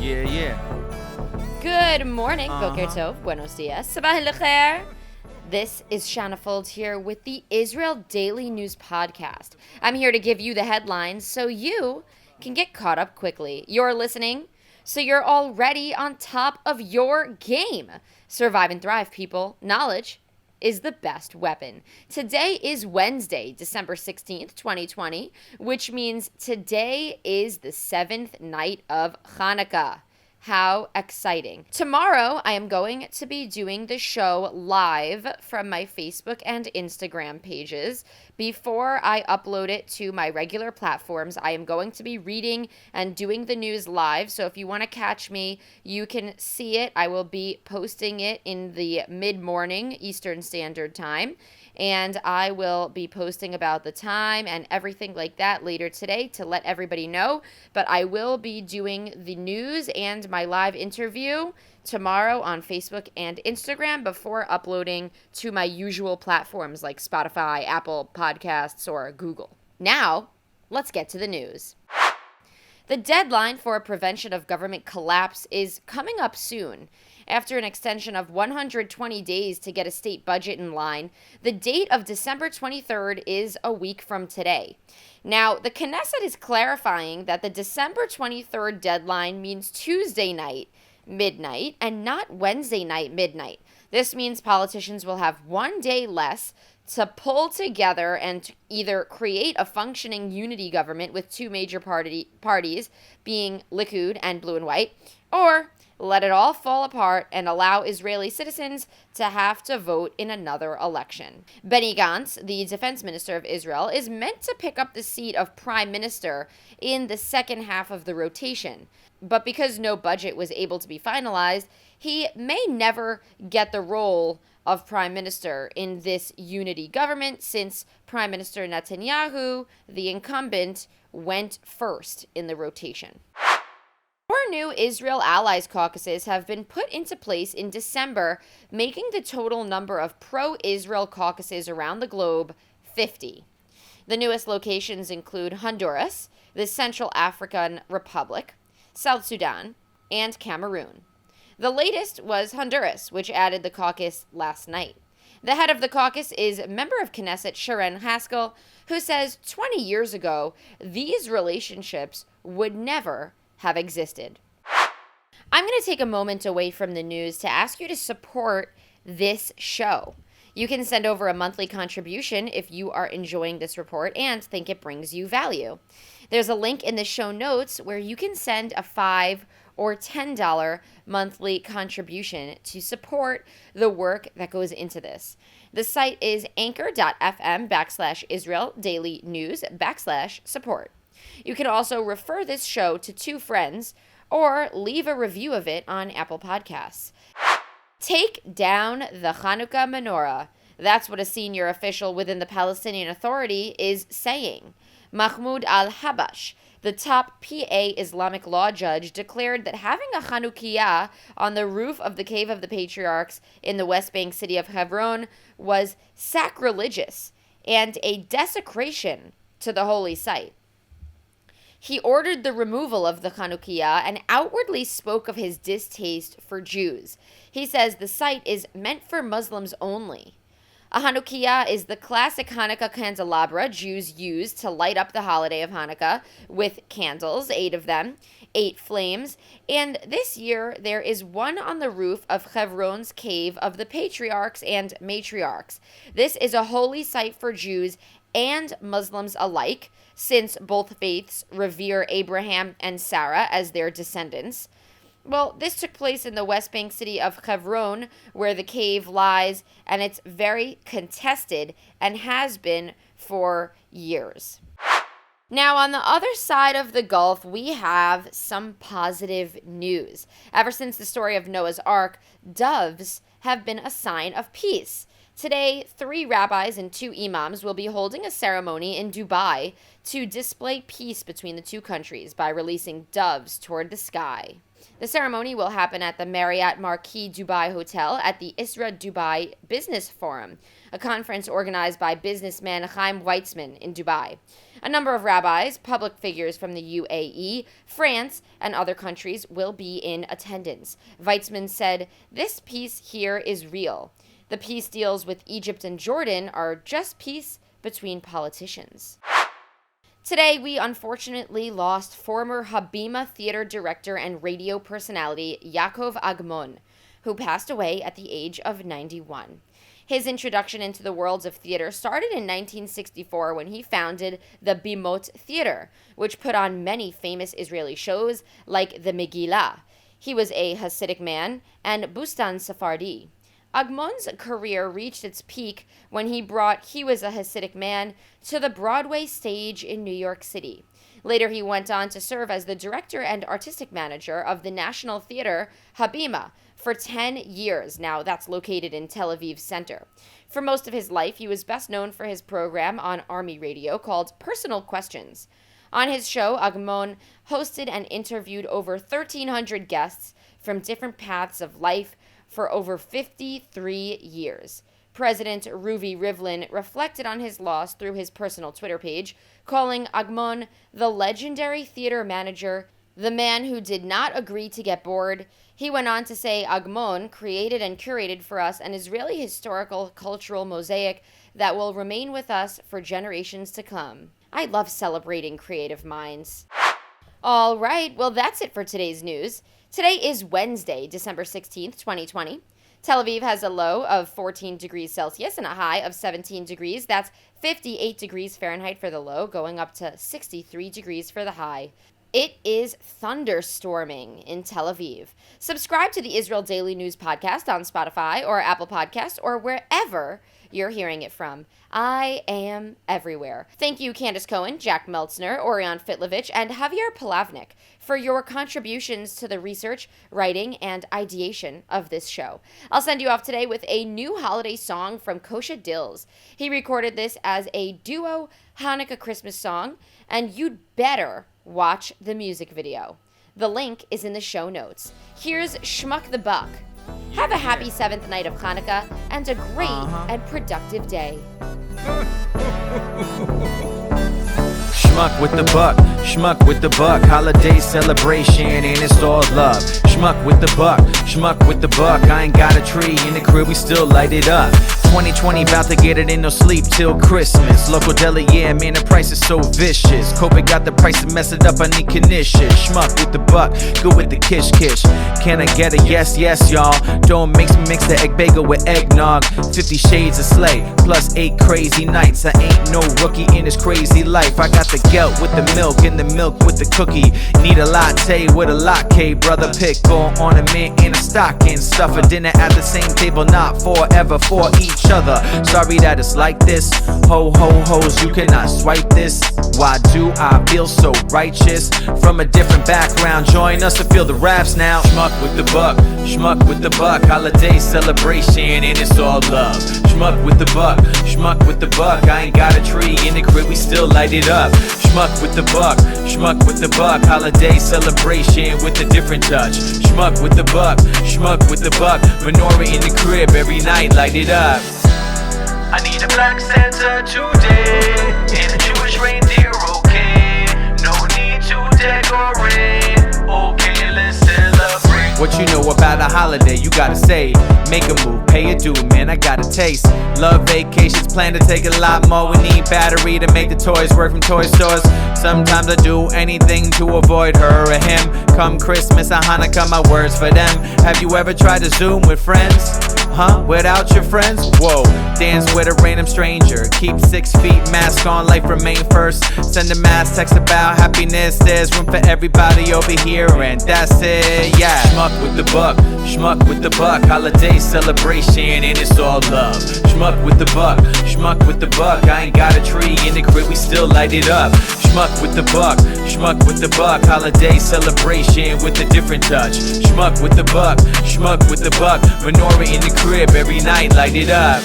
Good morning, Boker Tov, Buenos Dias, Sabaha, laChare. This is Shanna Fuld here with the Israel Daily News Podcast. I'm here to give you the headlines so you can get caught up quickly. You're listening, so you're already on top of your game. Survive and thrive, people. Knowledge is the best weapon. Today is Wednesday, December 16th, 2020, which means today is the 7th night of Hanukkah. How exciting. Tomorrow, I am going to be doing the show live from my Facebook and Instagram pages. Before I upload it to my regular platforms, I am going to be reading and doing the news live. So if you want to catch me, you can see it. I will be posting it in the mid-morning Eastern Standard Time. And I will be posting about the time and everything like that later today to let everybody know. But I will be doing the news and my live interview tomorrow on Facebook and Instagram before uploading to my usual platforms like Spotify, Apple Podcasts, or Google. Now, let's get to the news. The deadline for prevention of government collapse is coming up soon. After an extension of 120 days to get a state budget in line, the date of December 23rd is a week from today. Now, the Knesset is clarifying that the December 23rd deadline means Tuesday night, midnight, and not Wednesday night, midnight. This means politicians will have one day less to pull together and either create a functioning unity government with two major parties, being Likud and Blue and White, or let it all fall apart and allow Israeli citizens to have to vote in another election. Benny Gantz, the defense minister of Israel, is meant to pick up the seat of prime minister in the second half of the rotation. But because no budget was able to be finalized, he may never get the role of prime minister in this unity government since Prime Minister Netanyahu, the incumbent, went first in the rotation. Four new Israel Allies caucuses have been put into place in December, making the total number of pro-Israel caucuses around the globe 50. The newest locations include Honduras, the Central African Republic, South Sudan, and Cameroon. The latest was Honduras, which added the caucus last night. The head of the caucus is member of Knesset Sharon Haskell, who says 20 years ago, these relationships would never have existed. I'm going to take a moment away from the news to ask you to support this show. You can send over a monthly contribution if you are enjoying this report and think it brings you value. There's a link in the show notes where you can send a $5 or $10 monthly contribution to support the work that goes into this. The site is anchor.fm/Israel Daily News /support. You can also refer this show to two friends or leave a review of it on Apple Podcasts. Take down the Hanukkah menorah. That's what a senior official within the Palestinian Authority is saying. Mahmoud al-Habash, the top PA Islamic law judge, declared that having a Hanukkiah on the roof of the Cave of the Patriarchs in the West Bank city of Hebron was sacrilegious and a desecration to the holy site. He ordered the removal of the Hanukkiah and outwardly spoke of his distaste for Jews. He says the site is meant for Muslims only. A Hanukkiah is the classic Hanukkah candelabra Jews use to light up the holiday of Hanukkah with candles, 8 of them, 8 flames, and this year there is one on the roof of Hebron's Cave of the Patriarchs and Matriarchs. This is a holy site for Jews and Muslims alike, since both faiths revere Abraham and Sarah as their descendants. Well, this took place in the West Bank city of Hebron, where the cave lies, and it's very contested and has been for years. Now, on the other side of the Gulf, we have some positive news. Ever since the story of Noah's Ark, doves have been a sign of peace. Today, 3 rabbis and 2 imams will be holding a ceremony in Dubai to display peace between the two countries by releasing doves toward the sky. The ceremony will happen at the Marriott Marquis Dubai Hotel at the ISRA Dubai Business Forum, a conference organized by businessman Chaim Weitzman in Dubai. A number of rabbis, public figures from the UAE, France, and other countries will be in attendance. Weitzman said, "This peace here is real. The peace deals with Egypt and Jordan are just peace between politicians." Today, we unfortunately lost former Habima theater director and radio personality Yaakov Agmon, who passed away at the age of 91. His introduction into the worlds of theater started in 1964 when he founded the Bimot Theater, which put on many famous Israeli shows like the Megillah. He was a Hasidic man and Bustan Sephardi. Agmon's career reached its peak when he brought He Was a Hasidic Man to the Broadway stage in New York City. Later, he went on to serve as the director and artistic manager of the National Theater Habima for 10 years. Now, that's located in Tel Aviv Center. For most of his life, he was best known for his program on Army Radio called Personal Questions. On his show, Agmon hosted and interviewed over 1,300 guests from different paths of life for over 53 years. President Ruvi Rivlin reflected on his loss through his personal Twitter page, calling Agmon the legendary theater manager, the man who did not agree to get bored. He went on to say Agmon created and curated for us an Israeli historical cultural mosaic that will remain with us for generations to come. I love celebrating creative minds. All right, well, that's it for today's news. Today is Wednesday, December 16th, 2020. Tel Aviv has a low of 14 degrees Celsius and a high of 17 degrees. That's 58 degrees Fahrenheit for the low, going up to 63 degrees for the high. It is thunderstorming in Tel Aviv. Subscribe to the Israel Daily News Podcast on Spotify or Apple Podcasts or wherever you're hearing it from. I am everywhere. Thank you, Candace Cohen, Jack Meltzner, Orion Fitlovich, and Javier Palavnik for your contributions to the research, writing, and ideation of this show. I'll send you off today with a new holiday song from Kosha Dills. He recorded this as a duo Hanukkah Christmas song, and you'd better watch the music video. The link is in the show notes. Here's Shmuck the Buck. Have a happy 7th night of Hanukkah and a great and productive day. Shmuck with the buck, holiday celebration and it's all love. Shmuck with the buck, I ain't got a tree in the crib, we still light it up. 2020 bout to get it in no sleep till Christmas. Local deli, yeah, man, the price is so vicious. COVID got the price to mess it up, I need Knishes. Shmuck with the buck, good with the kish. Can I get a yes, y'all? Don't mix the egg bagel with eggnog. 50 shades of slay, plus 8 crazy nights. I ain't no rookie in this crazy life. I got the gelt with the milk and the milk with the cookie. Need a latte with a laChare, brother. Pickle ornament and a stocking stuffer. Dinner at the same table, not forever for each other. Sorry that it's like this. Hoes, you cannot swipe this. Why do I feel so righteous? From a different background, join us to feel the raps now. Shmuck with the buck, holiday celebration and it's all love. Shmuck with the buck, I ain't got a tree in the crib, we still light it up. Shmuck with the buck, holiday celebration with a different touch. Shmuck with the buck, menorah in the crib, every night light it up. I need a black Santa today, and a Jewish reindeer, okay. No need to decorate, okay, let's celebrate. What you know about a holiday, you gotta say. Make a move, pay a due, man, I got a taste. Love vacations, plan to take a lot more. We need battery to make the toys work from toy stores. Sometimes I do anything to avoid her or him. Come Christmas or Hanukkah, my words for them. Have you ever tried to Zoom with friends? Without your friends? Whoa, dance with a random stranger. Keep 6 feet, mask on, life remain first. Send a mass text about happiness. There's room for everybody over here, and that's it, yeah. Shmuck with the buck, holiday celebration, and it's all love. Shmuck with the buck, I ain't got a tree in the crib, we still light it up. Shmuck with the buck, holiday celebration with a different touch. Shmuck with the buck, menorah in the crib, every night light it up.